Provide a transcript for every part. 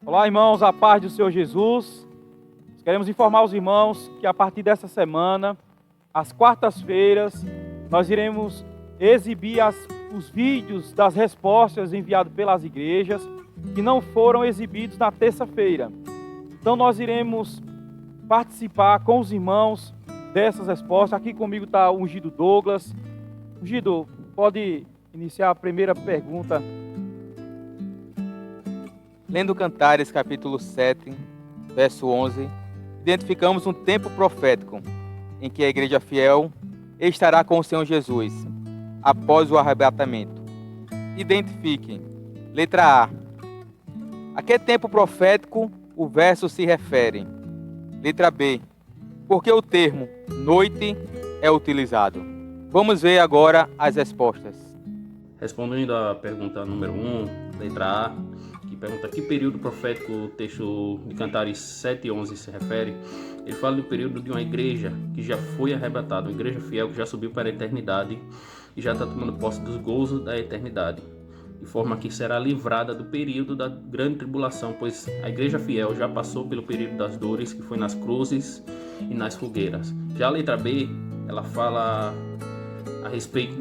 Olá, irmãos, a paz do Senhor Jesus. Queremos informar os irmãos que a partir dessa semana, às quartas-feiras, nós iremos exibir os vídeos das respostas enviadas pelas igrejas que não foram exibidos na terça-feira. Então nós iremos participar com os irmãos dessas respostas. Aqui comigo está o Ungido Douglas. Ungido, pode iniciar a primeira pergunta. Lendo Cantares, capítulo 7, verso 11, identificamos um tempo profético em que a igreja fiel estará com o Senhor Jesus após o arrebatamento. Identifiquem. Letra A. A que tempo profético o verso se refere? Letra B. Por que o termo noite é utilizado? Vamos ver agora as respostas. Respondendo à pergunta número 1, letra A, que pergunta que período profético o texto de Cantares 7:11 se refere, ele fala do período de uma igreja que já foi arrebatada, uma igreja fiel que já subiu para a eternidade e já está tomando posse dos gozos da eternidade, de forma que será livrada do período da grande tribulação, pois a igreja fiel já passou pelo período das dores, que foi nas cruzes e nas fogueiras. Já a letra B, ela fala a respeito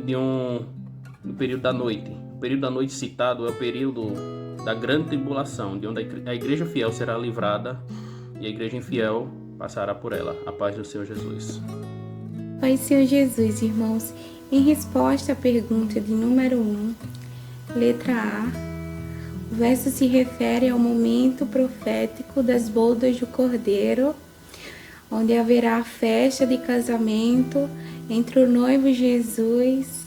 do período da noite. O período da noite citado é o período da grande tribulação, de onde a igreja fiel será livrada e a igreja infiel passará por ela. A paz do Senhor Jesus. Pai Senhor Jesus, irmãos, em resposta à pergunta de número 1, letra A, o verso se refere ao momento profético das bodas do Cordeiro, onde haverá a festa de casamento entre o noivo Jesus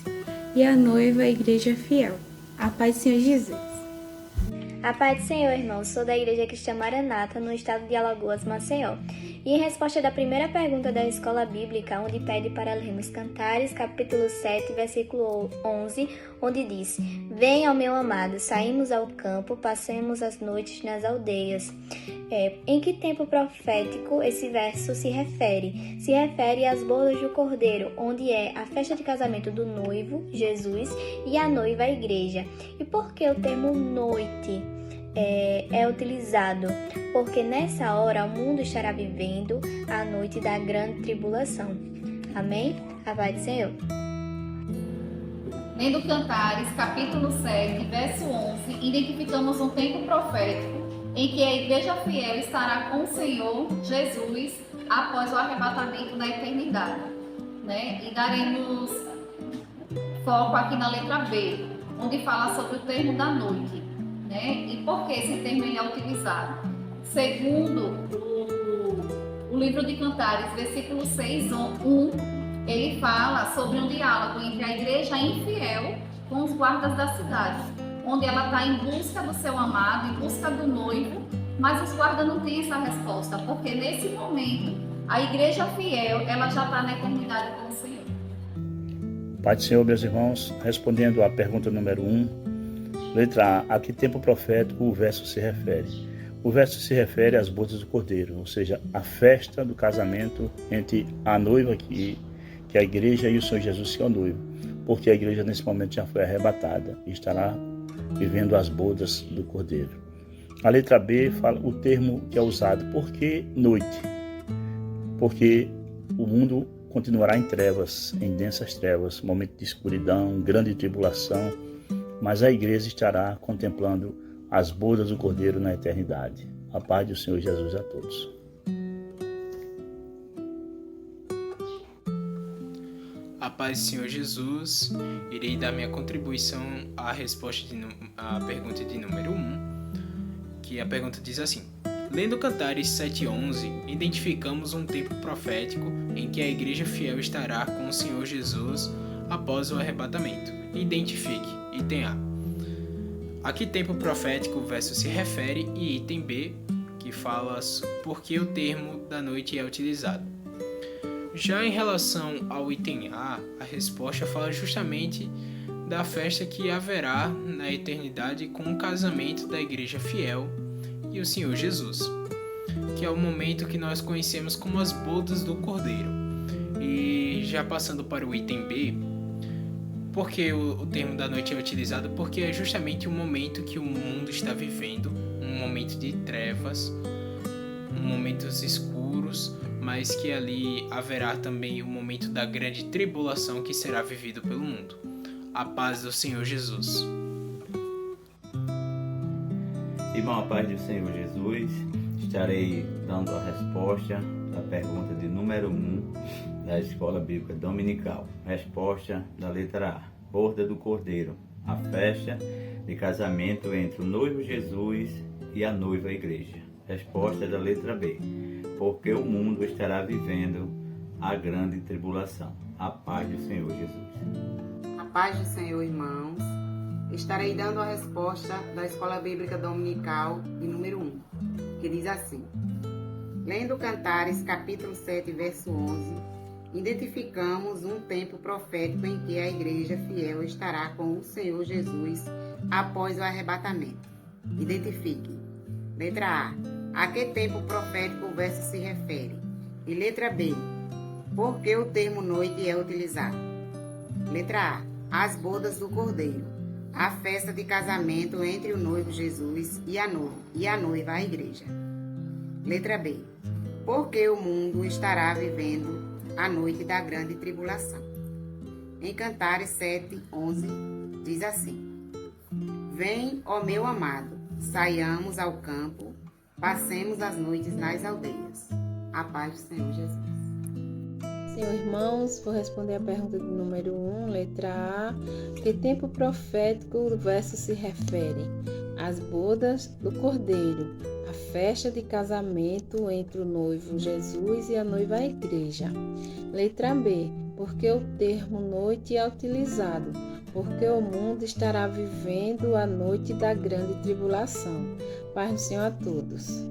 e a noiva, a igreja fiel. A paz do Senhor Jesus. A paz do Senhor, irmãos. Sou da Igreja Cristã Maranata, no estado de Alagoas, Maceió. E em resposta da primeira pergunta da escola bíblica, onde pede para lermos Cantares, capítulo 7, versículo 11, onde diz: Venha ao meu amado, saímos ao campo, passemos as noites nas aldeias. Em que tempo profético esse verso se refere? Se refere às bodas do Cordeiro, onde é a festa de casamento do noivo, Jesus, e a noiva, a igreja. E por que o termo noite é utilizado? Porque nessa hora o mundo estará vivendo a noite da grande tribulação. Amém? A paz do Senhor. Lendo Cantares, capítulo 7, verso 11, identificamos um tempo profético em que a igreja fiel estará com o Senhor Jesus após o arrebatamento da eternidade, E daremos foco aqui na letra B, onde fala sobre o termo da noite, E por que esse termo ele é utilizado? Segundo o livro de Cantares, versículo 6:1, ele fala sobre um diálogo entre a igreja infiel com os guardas da cidade, onde ela está em busca do seu amado, em busca do noivo, mas os guardas não têm essa resposta, porque nesse momento a igreja fiel ela já está na eternidade com o Senhor. Pai do Senhor, meus irmãos, respondendo à pergunta número 1, letra A que tempo profético o verso se refere? O verso se refere às bodas do Cordeiro, ou seja, a festa do casamento entre a noiva que é a igreja e o Senhor Jesus que é o noivo, porque a igreja nesse momento já foi arrebatada e estará vivendo as bodas do Cordeiro. A letra B fala o termo que é usado. Por que noite? Porque o mundo continuará em trevas, em densas trevas, momento de escuridão, grande tribulação, mas a igreja estará contemplando as bodas do Cordeiro na eternidade. A paz do Senhor Jesus a todos. A paz do Senhor Jesus, irei dar minha contribuição à resposta à pergunta de número 1, que a pergunta diz assim: Lendo Cantares 7:11, identificamos um tempo profético em que a igreja fiel estará com o Senhor Jesus após o arrebatamento. Identifique, item A. A que tempo profético o verso se refere, e item B, que fala por que o termo da noite é utilizado. Já em relação ao item A, a resposta fala justamente da festa que haverá na eternidade com o casamento da igreja fiel e o Senhor Jesus, que é o momento que nós conhecemos como as bodas do Cordeiro. E já passando para o item B, por que o termo da noite é utilizado? Porque é justamente o momento que o mundo está vivendo, um um momento de trevas, momentos escuros, mas que ali haverá também o momento da grande tribulação que será vivido pelo mundo. A paz do Senhor Jesus. Irmão, a paz do Senhor Jesus, estarei dando a resposta da pergunta de número 1 da Escola Bíblica Dominical. Resposta da letra A. Borda do Cordeiro, a festa de casamento entre o noivo Jesus e a noiva Igreja. Resposta da letra B. Porque o mundo estará vivendo a grande tribulação. A paz do Senhor Jesus. A paz do Senhor, irmãos. Estarei dando a resposta da Escola Bíblica Dominical de número 1, que diz assim: lendo Cantares, capítulo 7, verso 11, identificamos um tempo profético em que a Igreja fiel estará com o Senhor Jesus após o arrebatamento. Identifique. Letra A. A que tempo profético o verso se refere? E letra B. Por que o termo noite é utilizado? Letra A. As bodas do Cordeiro, a festa de casamento entre o noivo Jesus e a noiva, a Igreja. Letra B. Porque o mundo estará vivendo a noite da grande tribulação. Em Cantares 7, 11, diz assim: vem, ó meu amado, saiamos ao campo, passemos as noites nas aldeias. A paz do Senhor Jesus. Senhor, irmãos, vou responder a pergunta de número 1, letra A. Que tempo profético o verso se refere? As bodas do Cordeiro, a festa de casamento entre o noivo Jesus e a noiva a Igreja. Letra B. Porque o termo noite é utilizado? Porque o mundo estará vivendo a noite da grande tribulação. Paz do Senhor a todos.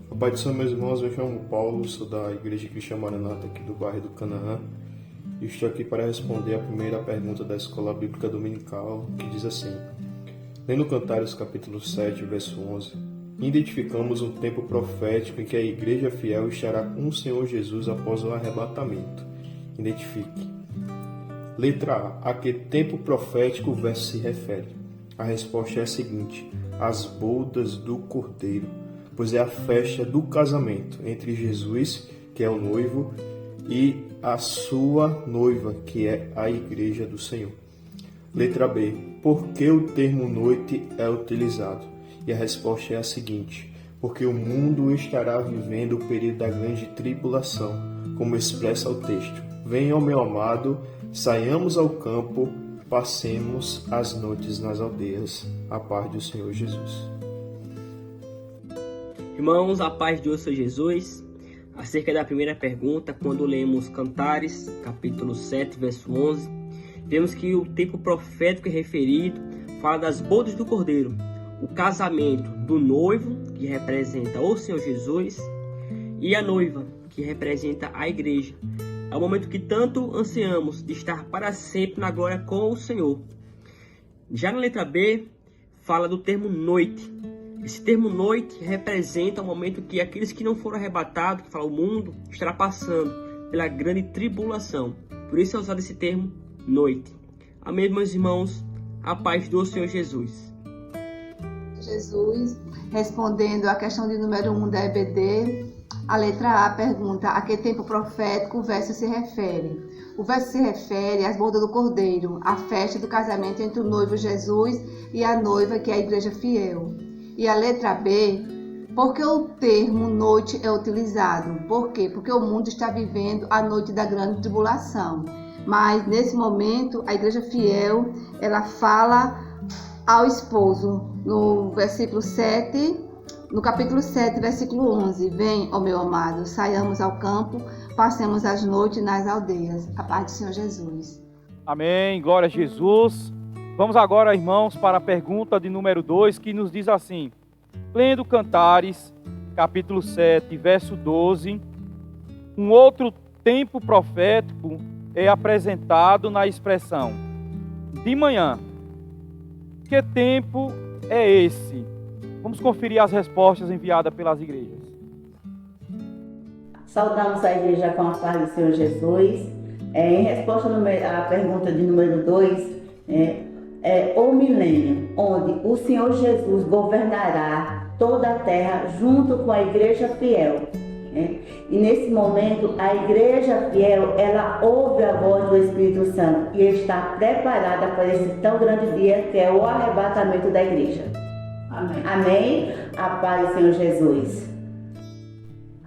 A paz do Senhor, meus irmãos, eu me chamo Paulo, sou da Igreja Cristã Maranata aqui do bairro do Canaã e estou aqui para responder a primeira pergunta da Escola Bíblica Dominical, que diz assim: lendo Cantares capítulo 7, verso 11, identificamos um tempo profético em que a Igreja fiel estará com o Senhor Jesus após o arrebatamento. Identifique. Letra A. A que tempo profético o verso se refere? A resposta é a seguinte: as bodas do Cordeiro, pois é a festa do casamento entre Jesus, que é o noivo, e a sua noiva, que é a Igreja do Senhor. Letra B. Por que o termo noite é utilizado? E a resposta é a seguinte: porque o mundo estará vivendo o período da grande tribulação, como expressa o texto. Venha, ó meu amado, saiamos ao campo, passemos as noites nas aldeias. A paz do Senhor Jesus. Irmãos, a paz de Senhor Jesus. Acerca da primeira pergunta, quando lemos Cantares, capítulo 7, verso 11, vemos que o tempo profético referido fala das bodas do Cordeiro, o casamento do noivo, que representa o Senhor Jesus, e a noiva, que representa a Igreja. É o momento que tanto ansiamos de estar para sempre na glória com o Senhor. Já na letra B, fala do termo noite. Esse termo noite representa o momento que aqueles que não foram arrebatados, que fala o mundo, estará passando pela grande tribulação. Por isso é usado esse termo noite. Amém, meus irmãos, a paz do Senhor Jesus. Jesus, respondendo à questão de número 1 da EBD, a letra A pergunta: a que tempo profético o verso se refere? O verso se refere às bodas do Cordeiro, a festa do casamento entre o noivo Jesus e a noiva, que é a Igreja fiel. E a letra B, porque o termo noite é utilizado? Por quê? Porque o mundo está vivendo a noite da grande tribulação. Mas, nesse momento, a Igreja fiel, ela fala ao esposo, no versículo 7, no capítulo 7, versículo 11. Vem, ó meu amado, saiamos ao campo, passemos as noites nas aldeias. A paz do Senhor Jesus. Amém, glória a Jesus. Vamos agora, irmãos, para a pergunta de número 2, que nos diz assim: lendo Cantares, capítulo 7, verso 12, um outro tempo profético é apresentado na expressão de manhã. Que tempo é esse? Vamos conferir as respostas enviadas pelas igrejas. Saudamos a igreja com a paz do Senhor Jesus. Em resposta à pergunta de número 2, é o milênio, onde o Senhor Jesus governará toda a terra junto com a igreja fiel. E nesse momento, a igreja fiel, ela ouve a voz do Espírito Santo e está preparada para esse tão grande dia que é o arrebatamento da igreja. Amém. Amém. A paz do Senhor Jesus.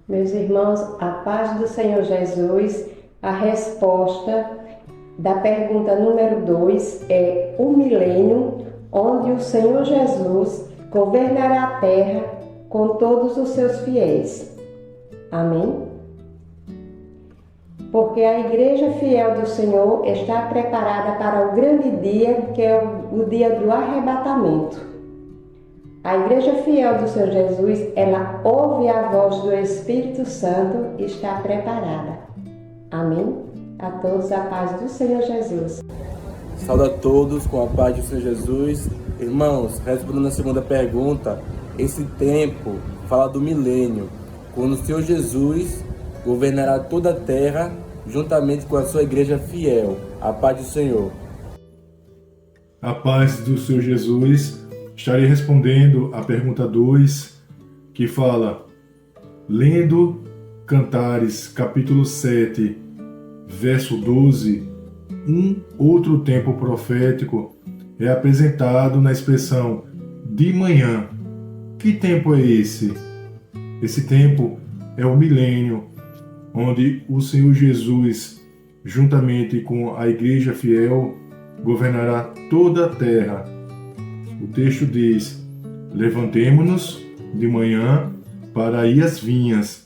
Meus irmãos, a paz do Senhor Jesus, a resposta da pergunta número 2 é o milênio, onde o Senhor Jesus governará a terra com todos os seus fiéis. Amém? Porque a igreja fiel do Senhor está preparada para o grande dia, que é o dia do arrebatamento. A igreja fiel do Senhor Jesus, ela ouve a voz do Espírito Santo e está preparada. Amém? A todos a paz do Senhor Jesus. Saúde a todos com a paz do Senhor Jesus. Irmãos, respondendo a segunda pergunta, esse tempo fala do milênio, quando o Senhor Jesus governará toda a terra juntamente com a sua igreja fiel. A paz do Senhor. A paz do Senhor Jesus. Estarei respondendo a pergunta 2, que fala: lendo Cantares, capítulo 7, verso 12, um outro tempo profético é apresentado na expressão de manhã. Que tempo é esse? Esse tempo é o milênio, onde o Senhor Jesus, juntamente com a igreja fiel, governará toda a terra. O texto diz: levantemo-nos de manhã para ir às vinhas,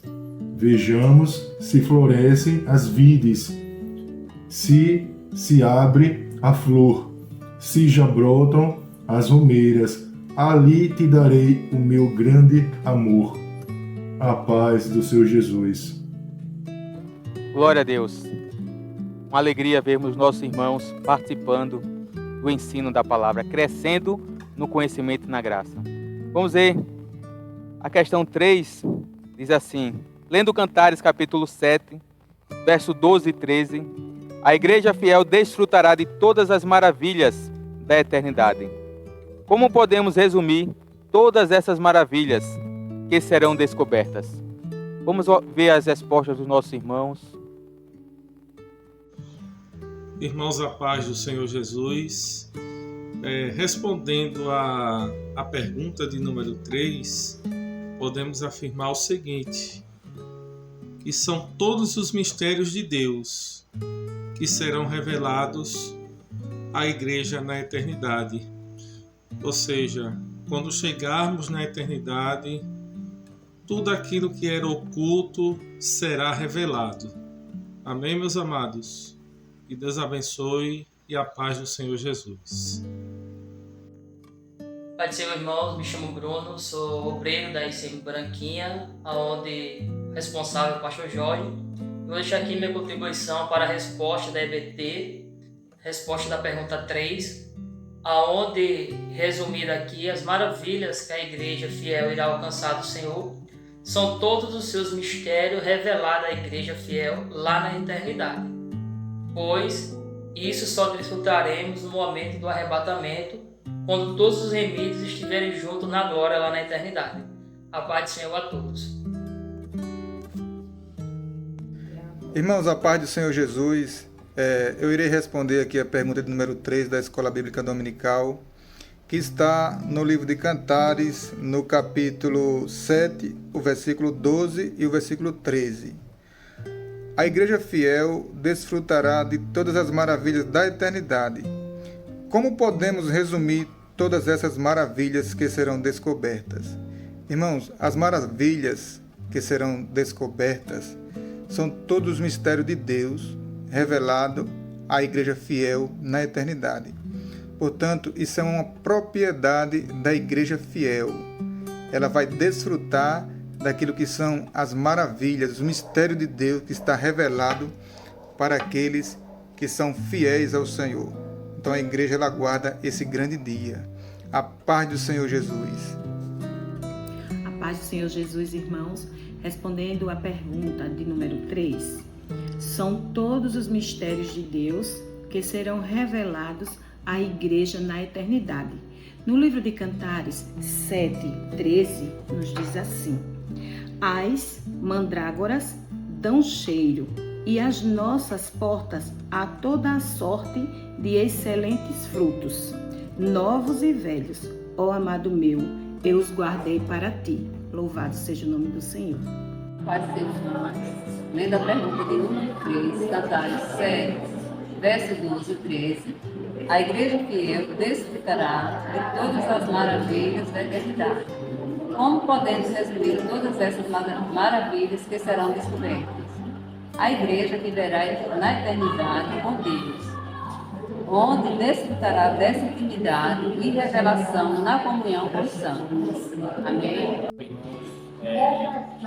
vejamos se florescem as vides, se abre a flor, se já brotam as romeiras, ali te darei o meu grande amor. A paz do Senhor Jesus. Glória a Deus. Uma alegria vermos nossos irmãos participando do ensino da palavra, crescendo no conhecimento e na graça. Vamos ver a questão 3, diz assim: lendo Cantares capítulo 7, verso 12 e 13, a igreja fiel desfrutará de todas as maravilhas da eternidade. Como podemos resumir todas essas maravilhas que serão descobertas? Vamos ver as respostas dos nossos irmãos. Irmãos, a paz do Senhor Jesus. Respondendo a pergunta de número 3, podemos afirmar o seguinte: que são todos os mistérios de Deus que serão revelados à igreja na eternidade. Ou seja, quando chegarmos na eternidade, tudo aquilo que era oculto será revelado. Amém, meus amados? Que Deus abençoe e a paz do Senhor Jesus. Pai do Senhor, irmãos, me chamo Bruno, sou obreiro da ICM Branquinha, onde responsável é o pastor Jorge. Vou deixar aqui minha contribuição para a resposta da EBT, resposta da pergunta 3, aonde, resumida aqui, as maravilhas que a igreja fiel irá alcançar do Senhor são todos os seus mistérios revelados à igreja fiel lá na eternidade, pois isso só desfrutaremos no momento do arrebatamento, quando todos os remidos estiverem juntos na glória lá na eternidade. A paz do Senhor a todos. Irmãos, a paz do Senhor Jesus. Eu irei responder aqui a pergunta de número 3 da Escola Bíblica Dominical, que está no livro de Cantares, no capítulo 7, o versículo 12 e o versículo 13. A igreja fiel desfrutará de todas as maravilhas da eternidade. Como podemos resumir todas essas maravilhas que serão descobertas? Irmãos, as maravilhas que serão descobertas são todos os mistérios de Deus revelado à igreja fiel na eternidade. Portanto, isso é uma propriedade da igreja fiel. Ela vai desfrutar daquilo que são as maravilhas, os mistérios de Deus que está revelado para aqueles que são fiéis ao Senhor. Então a igreja ela aguarda esse grande dia. A paz do Senhor Jesus. A paz do Senhor Jesus, irmãos. Respondendo à pergunta de número 3, são todos os mistérios de Deus que serão revelados a igreja na eternidade. No livro de Cantares 7:13 nos diz assim: as mandrágoras dão cheiro e as nossas portas a toda a sorte de excelentes frutos, novos e velhos. Ó amado meu, eu os guardei para ti. Louvado seja o nome do Senhor. Pai seus lendo a pergunta de número 3, Cantares 7, verso 12 e 13, a igreja fiel desfrutará de todas as maravilhas da eternidade. Como podemos resumir todas essas maravilhas que serão descobertas? A igreja viverá na eternidade com Deus, onde desfrutará dessa intimidade e revelação na comunhão com os santos. Amém?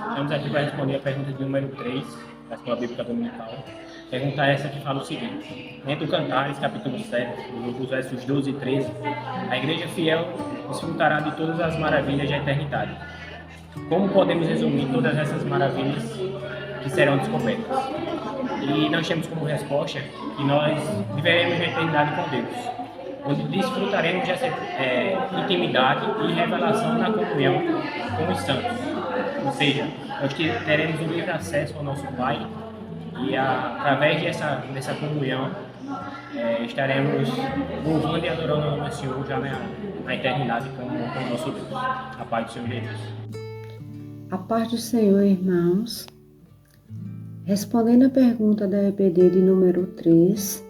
Estamos aqui para responder a pergunta de número 3 da Escola Bíblica Dominical. Pergunta essa que fala o seguinte: dentro do Cantares, capítulo 7, dos versos 12 e 13, a igreja fiel desfrutará de todas as maravilhas da eternidade. Como podemos resumir todas essas maravilhas que serão descobertas? E nós temos como resposta que nós viveremos na eternidade com Deus, onde desfrutaremos dessa intimidade e revelação na comunhão com os santos. Ou seja, nós teremos um livre acesso ao nosso Pai e através dessa comunhão estaremos louvando e adorando o nosso Senhor já na eternidade com o nosso Deus. A paz do Senhor Jesus. A paz do Senhor, irmãos. Respondendo a pergunta da EBD de número 3,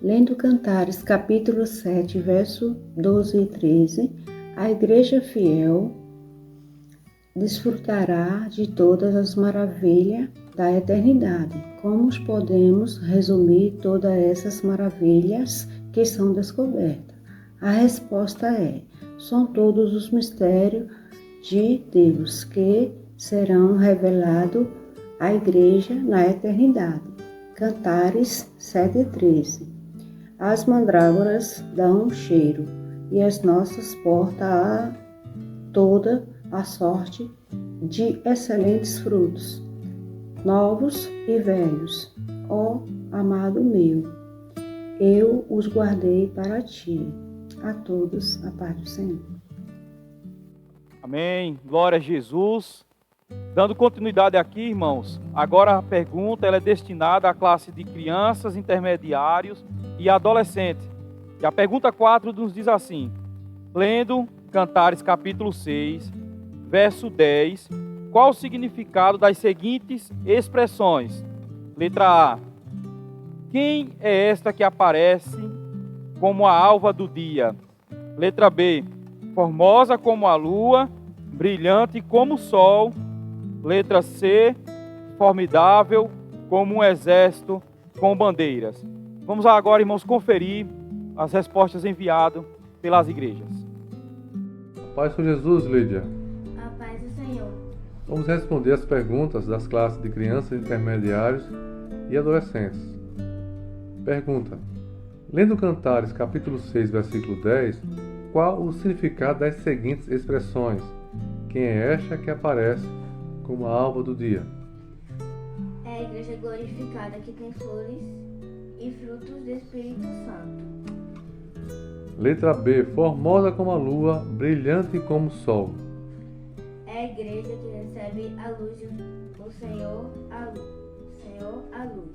lendo Cantares capítulo 7, verso 12 e 13, a igreja fiel desfrutará de todas as maravilhas da eternidade. Como podemos resumir todas essas maravilhas que são descobertas? A resposta são todos os mistérios de Deus que serão revelados à igreja na eternidade. Cantares 7:13. As mandrágoras dão cheiro e as nossas portas a toda a sorte de excelentes frutos, novos e velhos. Ó amado meu, eu os guardei para ti. A todos, a paz do Senhor. Amém. Glória a Jesus. Dando continuidade aqui, irmãos, agora a pergunta ela é destinada à classe de crianças, intermediários e adolescentes. E a pergunta 4 nos diz assim: lendo Cantares capítulo 6, verso 10, qual o significado das seguintes expressões? Letra A: quem é esta que aparece como a alva do dia? Letra B: formosa como a lua, brilhante como o sol. Letra C: formidável como um exército com bandeiras. Vamos agora, irmãos, conferir as respostas enviadas pelas igrejas. Paz com Jesus, Lídia. A paz do Senhor. Vamos responder as perguntas das classes de crianças, intermediários e adolescentes. Pergunta: lendo Cantares capítulo 6, versículo 10, qual o significado das seguintes expressões? Quem é esta que aparece como a alva do dia? É a igreja glorificada que tem flores e frutos do Espírito Santo. Letra B: formosa como a lua, brilhante como o sol. É a igreja que recebe a luz do Senhor, a luz,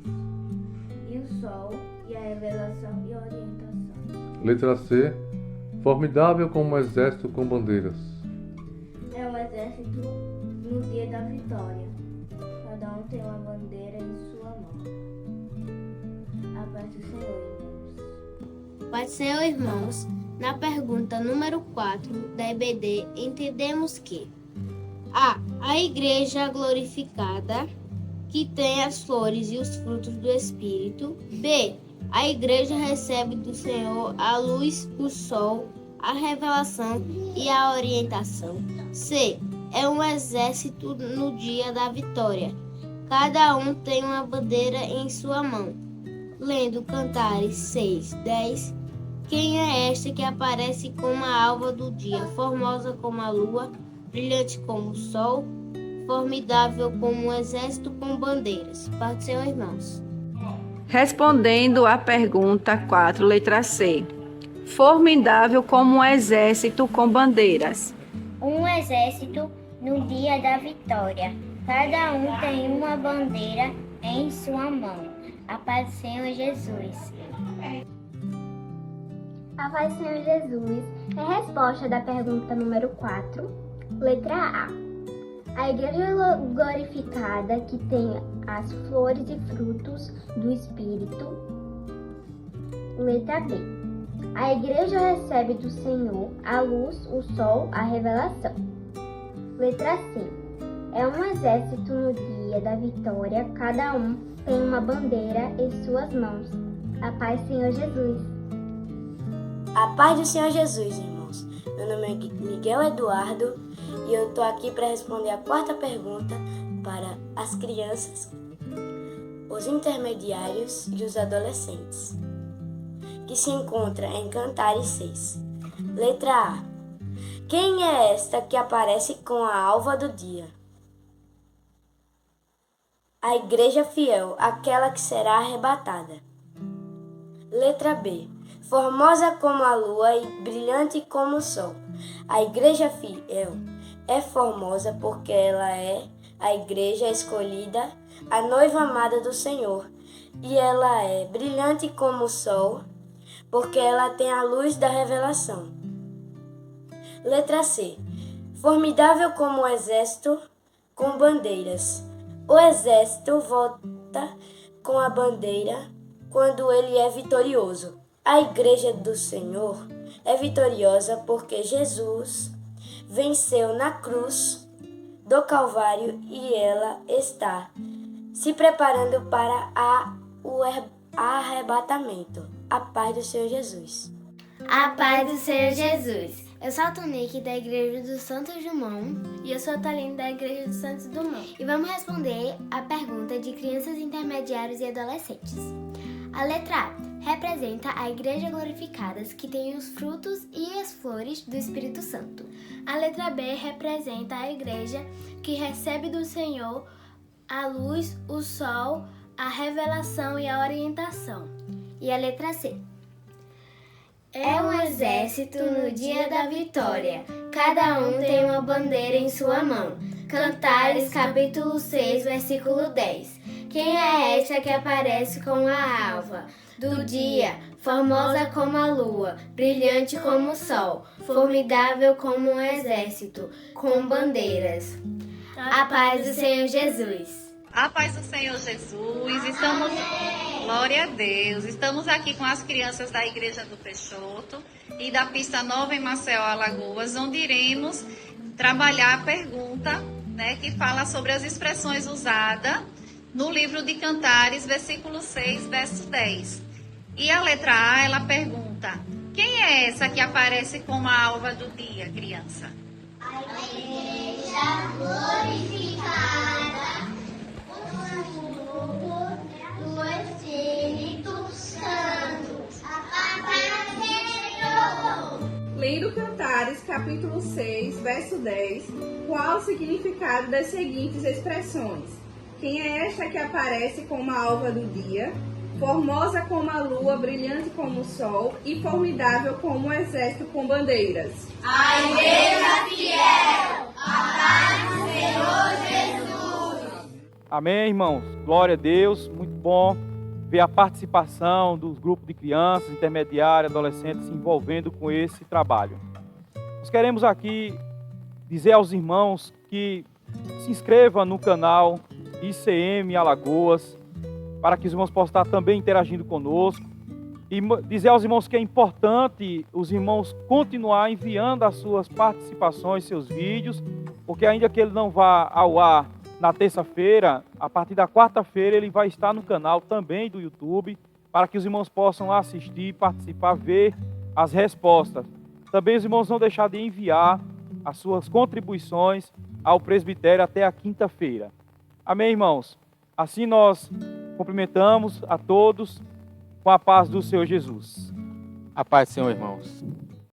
e o sol, e a revelação e a orientação. Letra C: formidável como um exército com bandeiras. É o exército no dia da vitória. Cada um tem uma bandeira em sua mão. A paz do Senhor, irmãos. Paz do Senhor, irmãos. Na pergunta número 4 da EBD, entendemos que a igreja glorificada, que tem as flores e os frutos do Espírito. B, a igreja recebe do Senhor a luz, o sol, a revelação e a orientação. C, é um exército no dia da vitória. Cada um tem uma bandeira em sua mão. Lendo Cantares 6, 10, quem é esta que aparece como a alva do dia, formosa como a lua, brilhante como o sol, formidável como um exército com bandeiras? Paz do Senhor, irmãos. Respondendo à pergunta 4, letra C. Formidável como um exército com bandeiras. Um exército no dia da vitória. Cada um tem uma bandeira em sua mão. A paz do Senhor Jesus. A paz do Senhor Jesus é a resposta da pergunta número 4, letra A. A igreja glorificada que tem as flores e frutos do Espírito. Letra B. A igreja recebe do Senhor a luz, o sol, a revelação. Letra C. É um exército no dia da vitória, cada um tem uma bandeira em suas mãos. A paz do Senhor Jesus. A paz do Senhor Jesus, irmãos. Meu nome é Miguel Eduardo e eu estou aqui para responder a quarta pergunta para as crianças, os intermediários e os adolescentes, que se encontra em Cantares 6. Letra A. Quem é esta que aparece com a alva do dia? A igreja fiel, aquela que será arrebatada. Letra B. Formosa como a lua e brilhante como o sol. A igreja fiel é formosa porque ela é a igreja escolhida, a noiva amada do Senhor. E ela é brilhante como o sol porque ela tem a luz da revelação. Letra C. Formidável como o exército com bandeiras. O exército volta com a bandeira quando ele é vitorioso. A igreja do Senhor é vitoriosa porque Jesus venceu na cruz do Calvário e ela está se preparando para o arrebatamento. A paz do Senhor Jesus. A paz do Senhor Jesus. Eu sou a Tonique da Igreja do Santos Dumont. E eu sou a Taline da Igreja do Santos Dumont. E vamos responder a pergunta de crianças intermediários e adolescentes. A letra A representa a Igreja glorificadas que tem os frutos e as flores do Espírito Santo. A letra B representa a Igreja que recebe do Senhor a luz, o sol, a revelação e a orientação. E a letra C. É um exército no dia da vitória. Cada um tem uma bandeira em sua mão. Cantares, capítulo 6, versículo 10. Quem é esta que aparece com a alva do dia, formosa como a lua, brilhante como o sol, formidável como um exército, com bandeiras? A paz do Senhor Jesus. A paz do Senhor Jesus. Glória a Deus. Estamos aqui com as crianças da Igreja do Peixoto e da Pista Nova em Maceió, Alagoas, onde iremos trabalhar a pergunta, que fala sobre as expressões usadas no livro de Cantares, versículo 6, verso 10. E a letra A, ela pergunta: quem é essa que aparece como a alva do dia, criança? A igreja glorificada, do Espírito Santo. A paz do Senhor. Lendo Cantares, capítulo 6, verso 10, qual o significado das seguintes expressões? Quem é esta que aparece como a alva do dia, formosa como a lua, brilhante como o sol e formidável como um exército com bandeiras? A igreja fiel, a paz do Senhor Jesus. Amém, irmãos? Glória a Deus, muito bom ver a participação dos grupos de crianças, intermediários, adolescentes se envolvendo com esse trabalho. Nós queremos aqui dizer aos irmãos que se inscrevam no canal ICM Alagoas, para que os irmãos possam estar também interagindo conosco, e dizer aos irmãos que é importante os irmãos continuar enviando as suas participações, seus vídeos, porque ainda que ele não vá ao ar na terça-feira, a partir da quarta-feira ele vai estar no canal também do YouTube, para que os irmãos possam assistir, participar, ver as respostas. Também os irmãos não deixar de enviar as suas contribuições ao presbitério até a quinta-feira. Amém, irmãos? Assim nós cumprimentamos a todos com a paz do Senhor Jesus. A paz do Senhor, irmãos.